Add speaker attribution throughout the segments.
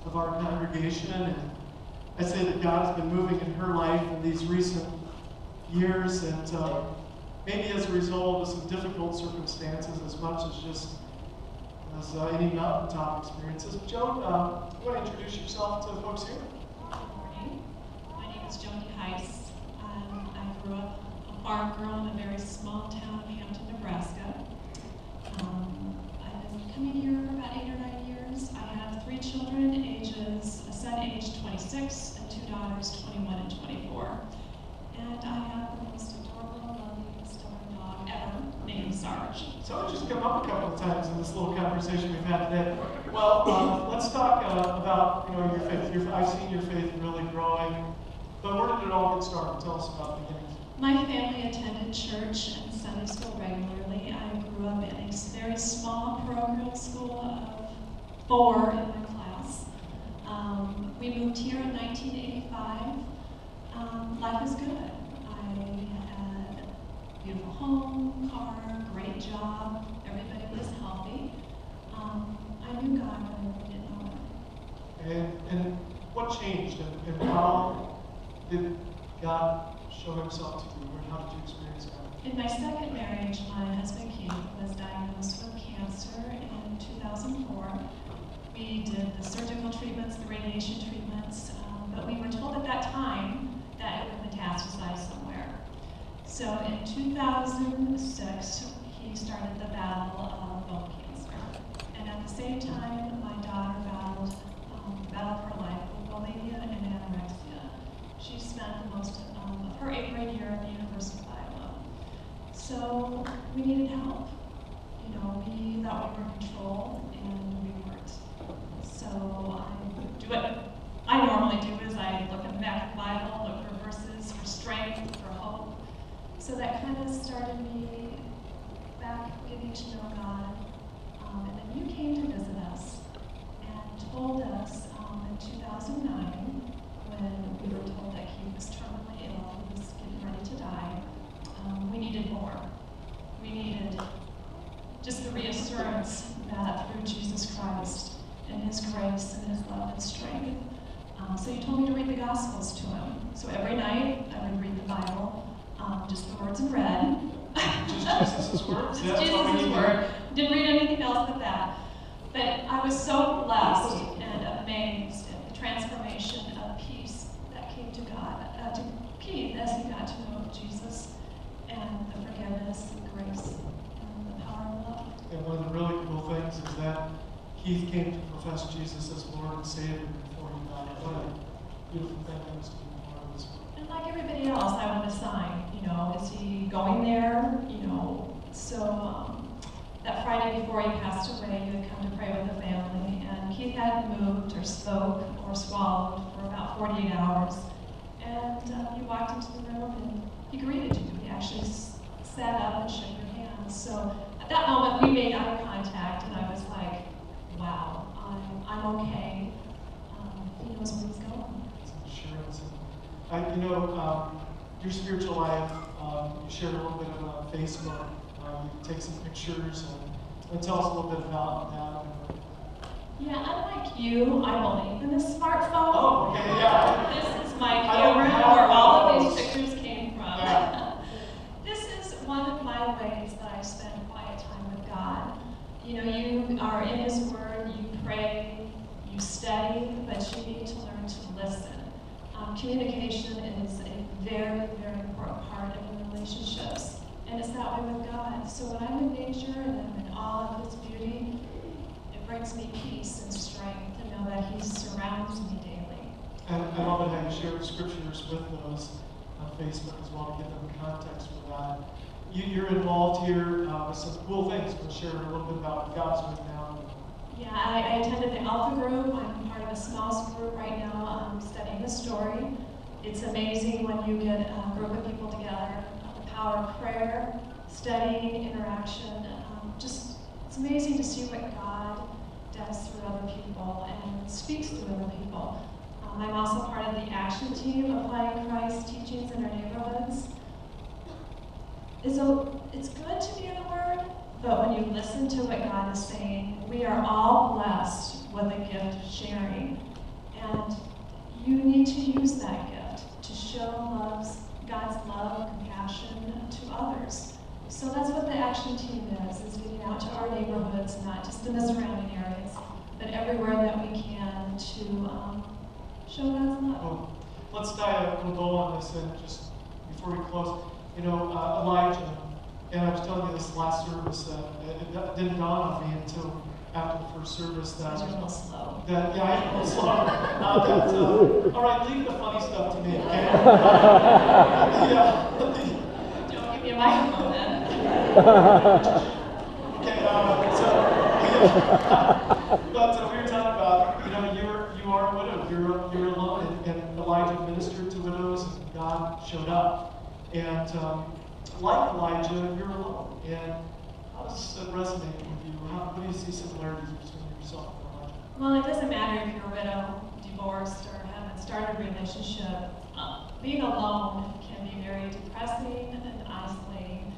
Speaker 1: of our congregation, and I say that God has been moving in her life in these recent years, and maybe as a result of some difficult circumstances, as much as just as any mountaintop experiences. Joan, you want to introduce yourself to the folks here?
Speaker 2: Good morning. My name is Joan DeHeus. I grew up a farm girl in a very small town of Hampton, Nebraska. I've been coming here for about 8 or 9 years. I have 3 children, a son aged 26 and 2 daughters, 21 and 24. And I have the most adorable, lovely, stubborn dog ever, named Sarge.
Speaker 1: So it's just come up a couple of times in this little conversation we've had today. Well, let's talk about your faith. I've seen your faith really growing. But where did it all get started? Tell us about the beginnings.
Speaker 2: My family attended church and Sunday school regularly. I grew up in a very small parochial school of 4 in my class. We moved here in 1985. Life was good. I had a beautiful home, car, great job. Everybody was healthy. I knew God, but I really didn't know it.
Speaker 1: And what changed, and how did God show himself to you, or how did you experience God?
Speaker 2: In my second marriage, my husband Keith was diagnosed with cancer in 2004. We did the surgical treatments, the radiation treatments, but we were told at that time that it would metastasize somewhere. So in 2006, he started the battle of bone cancer. And at the same time, my daughter battled her life with bulimia and anorexia. She spent most of her 8th grade year at the University of Iowa. So we needed help. We thought we were in control, and we weren't. So what I normally do is I look in the back of the Bible, look for verses for strength, for hope. So that kind of started me back getting to know God. And then you came to visit us and told us in 2009, when we were told that he was terminally ill, he was getting ready to die, we needed more. We needed just the reassurance that through Jesus Christ and his grace and his love and strength. So you told me to read the Gospels to him. So every night I would read the Bible, just the words in red.
Speaker 1: Just Jesus' words?
Speaker 2: Just Jesus' word. Didn't read anything else but that. But I was so blessed and amazed at the transformation of peace that came to God, to Keith as he got to know Jesus, and the forgiveness and grace and the power of love.
Speaker 1: And one of the really cool things is that Keith came to profess Jesus as Lord and Savior before he died. What a beautiful thing that was to be part of this book.
Speaker 2: And like everybody else, I want to sign, is he going there? So that Friday before he passed away, you had come to pray with the family, and Keith hadn't moved or spoke or swallowed for about 48 hours. And you walked into the room and he greeted you. He actually sat up and shook your hand. So at that moment, we made eye contact, and I was like, wow, I'm okay. He knows where he's going.
Speaker 1: It's an assurance. Your spiritual life, you shared a little bit about Facebook. You take some pictures and tell us a little bit about that.
Speaker 2: Yeah, unlike you, I believe in the smartphone.
Speaker 1: Oh, okay, yeah.
Speaker 2: This is my camera where all of these pictures came from.
Speaker 1: Yeah.
Speaker 2: This is one of my ways that I spend quiet time with God. You are in his word, you pray, you study, but you need to learn to listen. Communication is a very, very important part of the relationships, and it's that way with God. So when I'm in nature and I'm in awe of his beauty, it brings me peace and strength to know that he surrounds me daily.
Speaker 1: And I love it how you share the scriptures with those on Facebook as well to give them context for that. You're involved here with some cool things. We'll share a little bit about what God's doing now.
Speaker 2: Yeah, I attended the Alpha group. I'm part of a small group right now studying the story. It's amazing when you get a group of people together, the power of prayer, studying, interaction. It's amazing to see what God does through other people and speaks through other people. I'm also part of the action team applying Christ's teachings in our neighborhoods. It's good to be in the Word, but when you listen to what God is saying, we are all blessed with the gift of sharing. And you need to use that gift to show God's love and compassion to others. So that's what the action team is getting out to our neighborhoods, not just in the surrounding areas, but everywhere that we can to show God's love.
Speaker 1: Well, let's we'll go on this and just before we close. Elijah, and I was telling you this last service, it didn't dawn on me until after the first service that
Speaker 2: You're a little slow.
Speaker 1: I am a little slow. All right, leave the funny stuff to me, okay?
Speaker 2: Don't give me a microphone then.
Speaker 1: Okay, but we were talking about, you are a widow, you're alone, and Elijah ministered to widows, and God showed up. And like Elijah, you're alone. And how does that resonate with you? What do you see similarities between yourself and Elijah?
Speaker 2: Well, it doesn't matter if you're a widow, divorced, or haven't started a relationship. Being alone can be very depressing and isolating.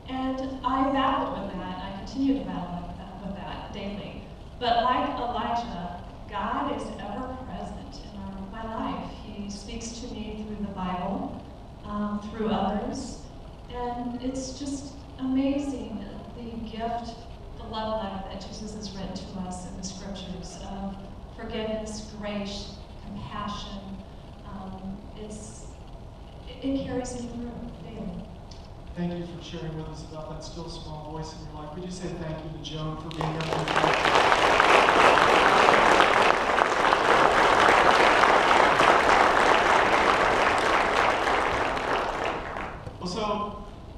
Speaker 2: And I battled with that. I continue to battle with that daily. But like Elijah, God is ever present in my life. He speaks to me through the Bible, through others. And it's just amazing, the gift, the love letter that Jesus has written to us in the scriptures of forgiveness, grace, compassion. It carries you through daily.
Speaker 1: Thank you for sharing with us about that still small voice in your life. Would you say thank you to Joan for being here?